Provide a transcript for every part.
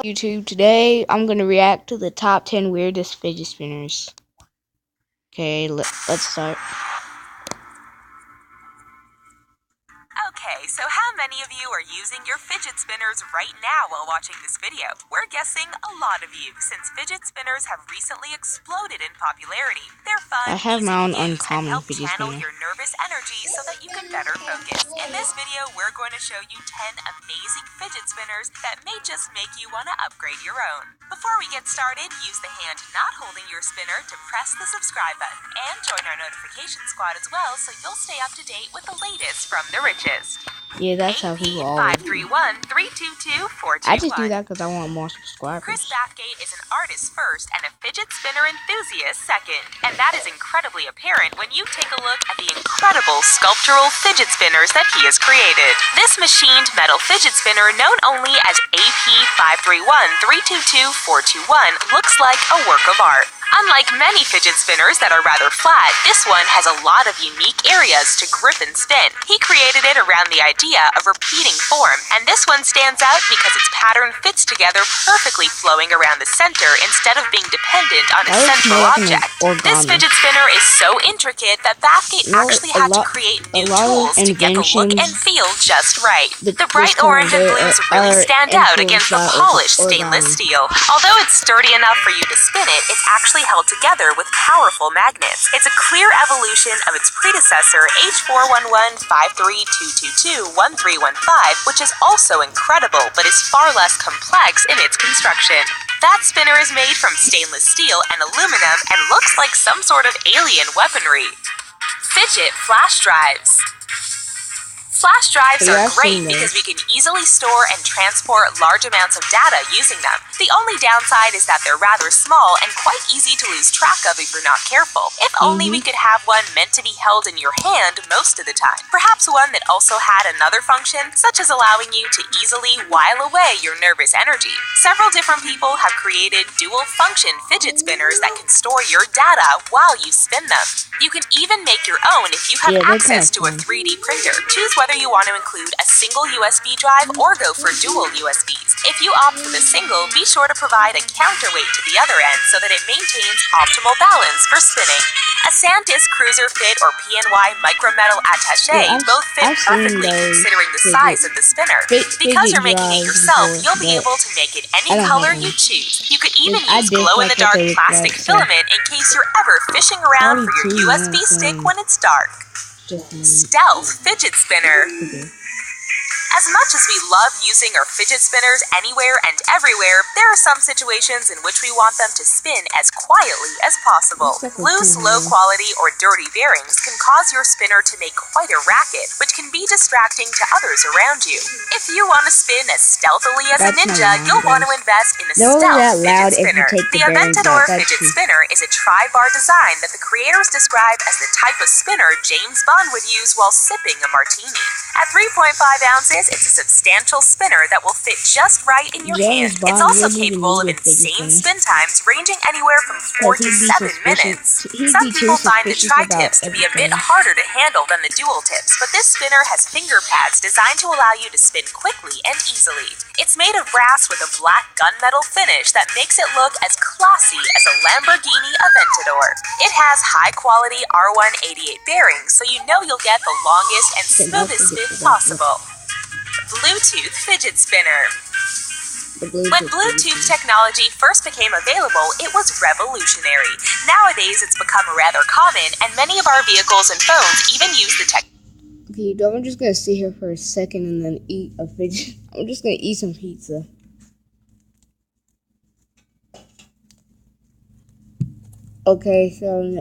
YouTube. Today I'm gonna react to the top 10 weirdest fidget spinners. Okay, let's start. Okay, so how many of you are using your fidget spinners right now while watching this video? We're guessing a lot of you, since fidget spinners have recently exploded in popularity. They're fun, I have easy my own to use, and uncommon help fidget channel spinner. your nervous energy so that you can better focus. In this video, we're going to show you 10 amazing fidget spinners that may just make you want to upgrade your own. Before we get started, use the hand not holding your spinner to press the subscribe button, and join our notification squad as well so you'll stay up to date with the latest from the richest. Yeah, that's how people always do. 531-322-421. I just do that because I want more subscribers. Chris Bathgate is an artist first and a fidget spinner enthusiast second. And that is incredibly apparent when you take a look at the incredible sculptural fidget spinners that he has created. This machined metal fidget spinner, known only as AP531-322-421, looks like a work of art. Unlike many fidget spinners that are rather flat, this one has a lot of unique areas to grip and spin. He created it around the idea of repeating form, and this one stands out because its pattern fits together perfectly, flowing around the center instead of being dependent on a central object. This fidget spinner is so intricate that Bathgate actually had to create new tools to get the look and feel just right. The bright orange and blues really stand out against the polished stainless steel. Although it's sturdy enough for you to spin it, it's actually held together with powerful magnets. It's a clear evolution of its predecessor, H411-53222-1315, which is also incredible, but is far less complex in its construction. That spinner is made from stainless steel and aluminum and looks like some sort of alien weaponry. Fidget flash drives. Flash drives are great because we can easily store and transport large amounts of data using them. The only downside is that they're rather small and quite easy to lose track of if you're not careful. If only we could have one meant to be held in your hand most of the time. Perhaps one that also had another function, such as allowing you to easily while away your nervous energy. Several different people have created dual-function fidget spinners that can store your data while you spin them. You can even make your own if you have access to a 3D printer. Choose whether you want to include a single USB drive or go for dual USBs. If you opt for the single, be sure to provide a counterweight to the other end so that it maintains optimal balance for spinning. A Santis Cruiser Fit or PNY Micrometal Attaché both fit perfectly considering the size of the spinner. Because you're making it yourself, you'll be able to make it any color you choose. You could even use glow-in-the-dark plastic filament in case you're ever fishing around for your USB stick when it's dark. Stealth fidget spinner. As much as we love using our fidget spinners anywhere and everywhere, there are some situations in which we want them to spin as quietly as possible. Loose, low-quality, or dirty bearings can cause your spinner to make quite a racket, which can be distracting to others around you. If you want to spin as stealthily as a ninja, you'll want to invest in a stealth fidget spinner. The Aventador fidget spinner is a tri-bar design that the creators describe as the type of spinner James Bond would use while sipping a martini. At 3.5 ounces, it's a substantial spinner that will fit just right in your hand. It's also capable of insane spin times ranging anywhere from 4 to 7 minutes. Some people find the tri-tips to be a bit harder to handle than the dual tips, but this spinner has finger pads designed to allow you to spin quickly and easily. It's made of brass with a black gunmetal finish that makes it look as classy as a Lamborghini Aventador. It has high-quality R188 bearings, so you know you'll get the longest and smoothest spin possible. Bluetooth fidget spinner. When Bluetooth technology first became available, it was revolutionary. Nowadays, it's become rather common, and many of our vehicles and phones even use the tech. Okay, I'm just gonna sit here for a second and then eat a fidget. I'm just gonna eat some pizza. Okay, so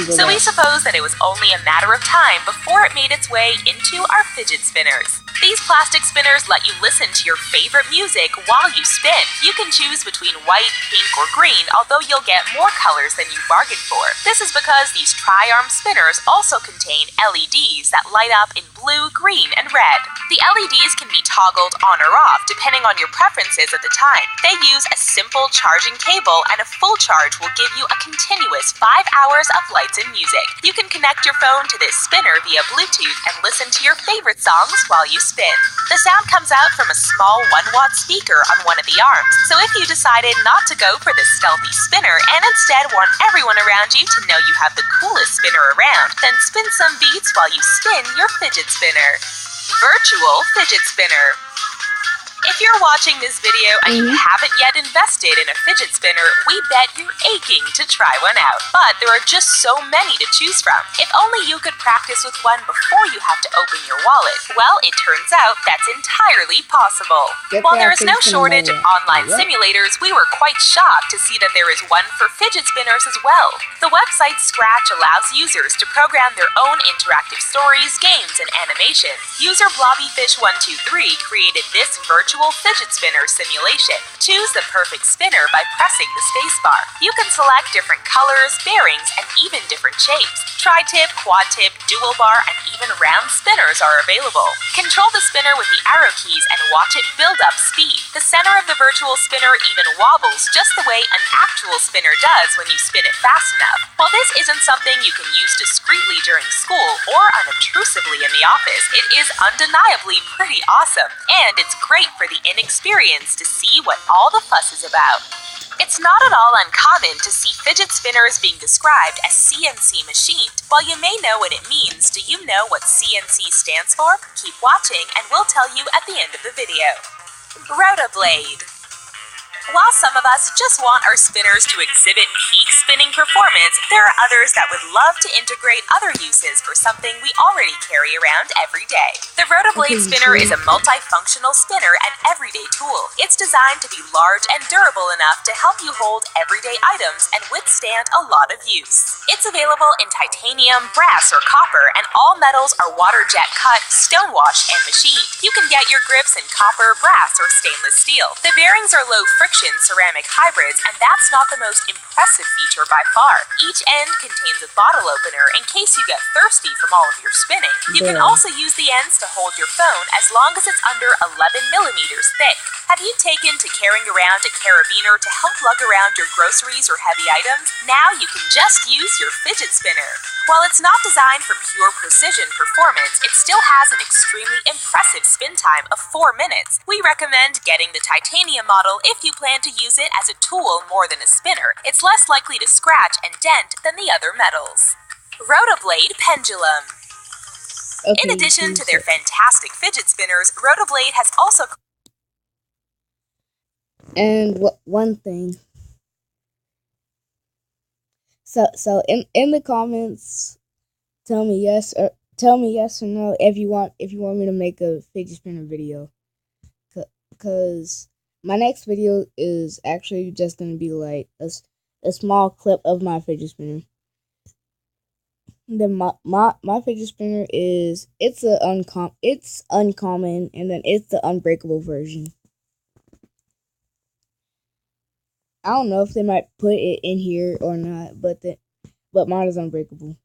So we suppose that it was only a matter of time before it made its way into our fidget spinners. These plastic spinners let you listen to your favorite music while you spin. You can choose between white, pink, or green, although you'll get more colors than you bargained for. This is because these tri-arm spinners also contain LEDs that light up in blue, green, and red. The LEDs can be toggled on or off depending on your preferences at the time. They use a simple charging cable, and a full charge will give you a continuous 5 hours of lights and music. You can connect your phone to this spinner via Bluetooth and listen to your favorite songs while you spin. spin. The sound comes out from a small 1-watt speaker on one of the arms, so if you decided not to go for this stealthy spinner and instead want everyone around you to know you have the coolest spinner around, then spin some beats while you spin your fidget spinner. Virtual fidget spinner. If you're watching this video and you haven't yet invested in a fidget spinner, we bet you're aching to try one out. But there are just so many to choose from. If only you could practice with one before you have to open your wallet. Well, it turns out that's entirely possible. While there is no shortage of online simulators, we were quite shocked to see that there is one for fidget spinners as well. The website Scratch allows users to program their own interactive stories, games, and animations. User Blobbyfish123 created this virtual fidget spinner simulation. Choose the perfect spinner by pressing the spacebar. You can select different colors, bearings, and even different shapes. Tri-tip, quad-tip, dual bar, and even round spinners are available. Control the spinner with the arrow keys and watch it build up speed. The center of the virtual spinner even wobbles just the way an actual spinner does when you spin it fast enough. While this isn't something you can use discreetly during school or unobtrusively in the office, it is undeniably pretty awesome, and it's great for the inexperienced to see what all the fuss is about. It's not at all uncommon to see fidget spinners being described as CNC machined. While you may know what it means, do you know what CNC stands for? Keep watching and we'll tell you at the end of the video. Rotoblade. While some of us just want our spinners to exhibit peak spinning performance, there are others that would love to integrate other uses for something we already carry around every day. The Rotoblade spinner is a multifunctional spinner and everyday tool. It's designed to be large and durable enough to help you hold everyday items and withstand a lot of use. It's available in titanium, brass, or copper, and all metals are water jet cut, stonewashed, and machined. You can get your grips in copper, brass, or stainless steel. The bearings are low friction ceramic hybrids, and that's not the most impressive feature by far. Each end contains a bottle opener in case you get thirsty from all of your spinning. You can also use the ends to hold your phone as long as it's under 11 millimeters thick. Have you taken to carrying around a carabiner to help lug around your groceries or heavy items? Now you can just use your fidget spinner. While it's not designed for pure precision performance, it still has an extremely impressive spin time of 4 minutes. We recommend getting the titanium model if you plan to use it as a tool more than a spinner. It's less likely to scratch and dent than the other metals. Rotoblade Pendulum. In addition to their fantastic fidget spinners, Rotoblade has also... And one thing. So in the comments, tell me yes or no if you want me to make a fidget spinner video. Cause my next video is actually just gonna be like a small clip of my fidget spinner. Then my fidget spinner is it's uncommon, and then it's the unbreakable version. I don't know if they might put it in here or not, but mine is unbreakable.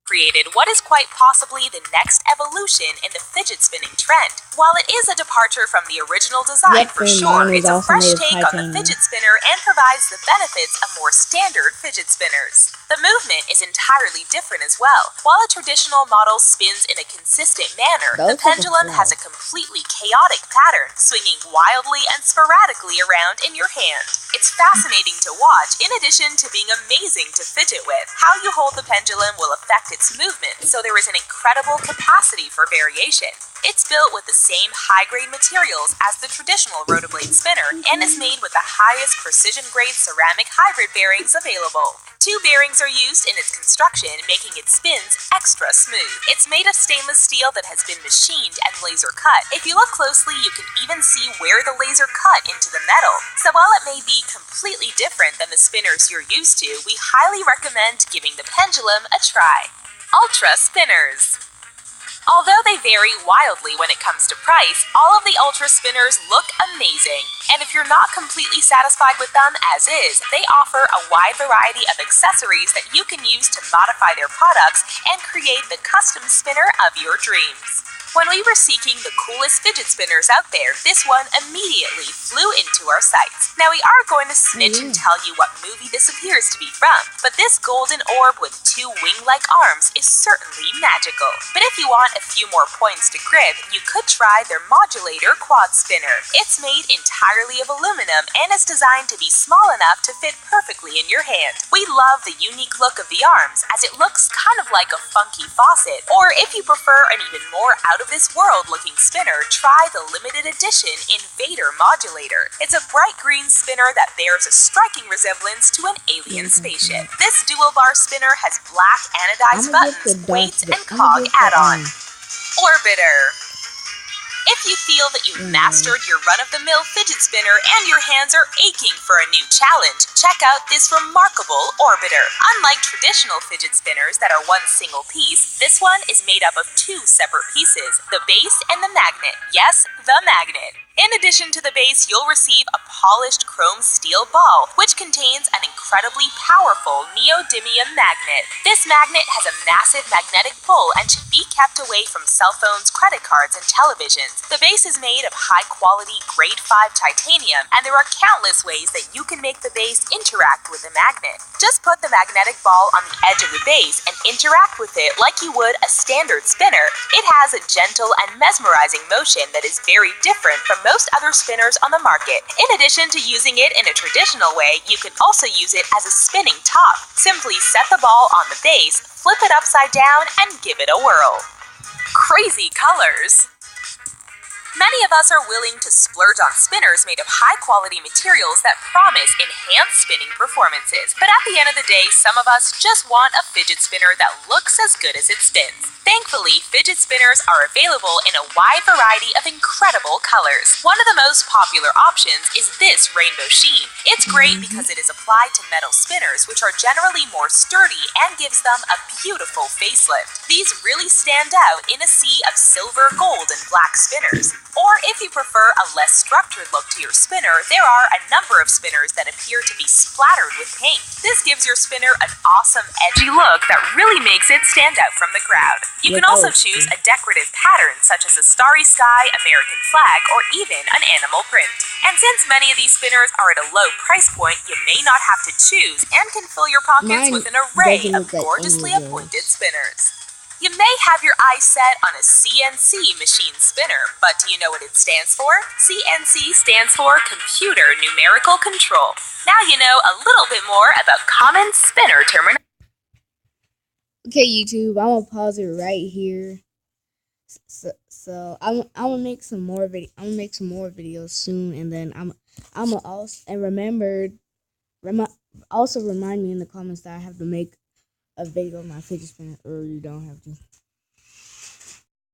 Created what is quite possibly the next evolution in the fidget spinning trend. While it is a departure from the original design for sure, it's a fresh take on the fidget spinner and provides the benefits of more standard fidget spinners. The movement is entirely different as well. While a traditional model spins in a consistent manner, the pendulum has a completely chaotic pattern, swinging wildly and sporadically around in your hand. It's fascinating to watch, in addition to being amazing to fidget with. How you hold the pendulum will affect its movement, so there is an incredible capacity for variation. It's built with the same high-grade materials as the traditional Rotoblade spinner and is made with the highest precision-grade ceramic hybrid bearings available. 2 bearings are used in its construction, making its spins extra smooth. It's made of stainless steel that has been machined and laser cut. If you look closely, you can even see where the laser cut into the metal. So while it may be completely different than the spinners you're used to, we highly recommend giving the pendulum a try. Ultra Spinners. Although they vary wildly when it comes to price, all of the Ultra Spinners look amazing. And if you're not completely satisfied with them as is, they offer a wide variety of accessories that you can use to modify their products and create the custom spinner of your dreams. When we were seeking the coolest fidget spinners out there, this one immediately flew into our sights. Now we are going to snitch and tell you what movie this appears to be from, but this golden orb with 2 wing-like arms is certainly magical. But if you want a few more points to grib, you could try their modulator quad spinner. It's made entirely of aluminum and is designed to be small enough to fit perfectly in your hand. We love the unique look of the arms, as it looks kind of like a funky faucet. Or if you prefer an even more out-of-this-world looking spinner, try the limited edition Invader Modulator. It's a bright green spinner that bears a striking resemblance to an alien spaceship. This dual bar spinner has black anodized buttons, weights, and cog add-on. Orbiter. If you feel that you've mastered your run-of-the-mill fidget spinner and your hands are aching for a new challenge, check out this remarkable Orbiter. Unlike traditional fidget spinners that are one single piece, this one is made up of 2 separate pieces, the base and the magnet. Yes, the magnet. In addition to the base, you'll receive a polished chrome steel ball, which contains an incredibly powerful neodymium magnet. This magnet has a massive magnetic pull and should be kept away from cell phones, credit cards, and televisions. The base is made of high-quality grade 5 titanium, and there are countless ways that you can make the base interact with the magnet. Just put the magnetic ball on the edge of the base and interact with it like you would a standard spinner. It has a gentle and mesmerizing motion that is very different from most other spinners on the market. In addition to using it in a traditional way, you can also use it as a spinning top. Simply set the ball on the base, flip it upside down, and give it a whirl. Crazy colors! Many of us are willing to splurge on spinners made of high-quality materials that promise enhanced spinning performances. But at the end of the day, some of us just want a fidget spinner that looks as good as it spins. Thankfully, fidget spinners are available in a wide variety of incredible colors. One of the most popular options is this rainbow sheen. It's great because it is applied to metal spinners, which are generally more sturdy and gives them a beautiful facelift. These really stand out in a sea of silver, gold, and black spinners. Or if you prefer a less structured look to your spinner, there are a number of spinners that appear to be splattered with paint. This gives your spinner an awesome, edgy look that really makes it stand out from the crowd. You can also choose a decorative pattern such as a starry sky, American flag, or even an animal print. And since many of these spinners are at a low price point, you may not have to choose and can fill your pockets with an array of gorgeously appointed spinners. You may have your eyes set on a CNC machine spinner, but do you know what it stands for? CNC stands for Computer Numerical Control. Now you know a little bit more about common spinner terminology. Okay, YouTube, I'm gonna pause it right here. So I'm gonna make some more videos soon, and then I'm gonna also also remind me in the comments that I have to make a video of my fidget spinner, or you don't have to.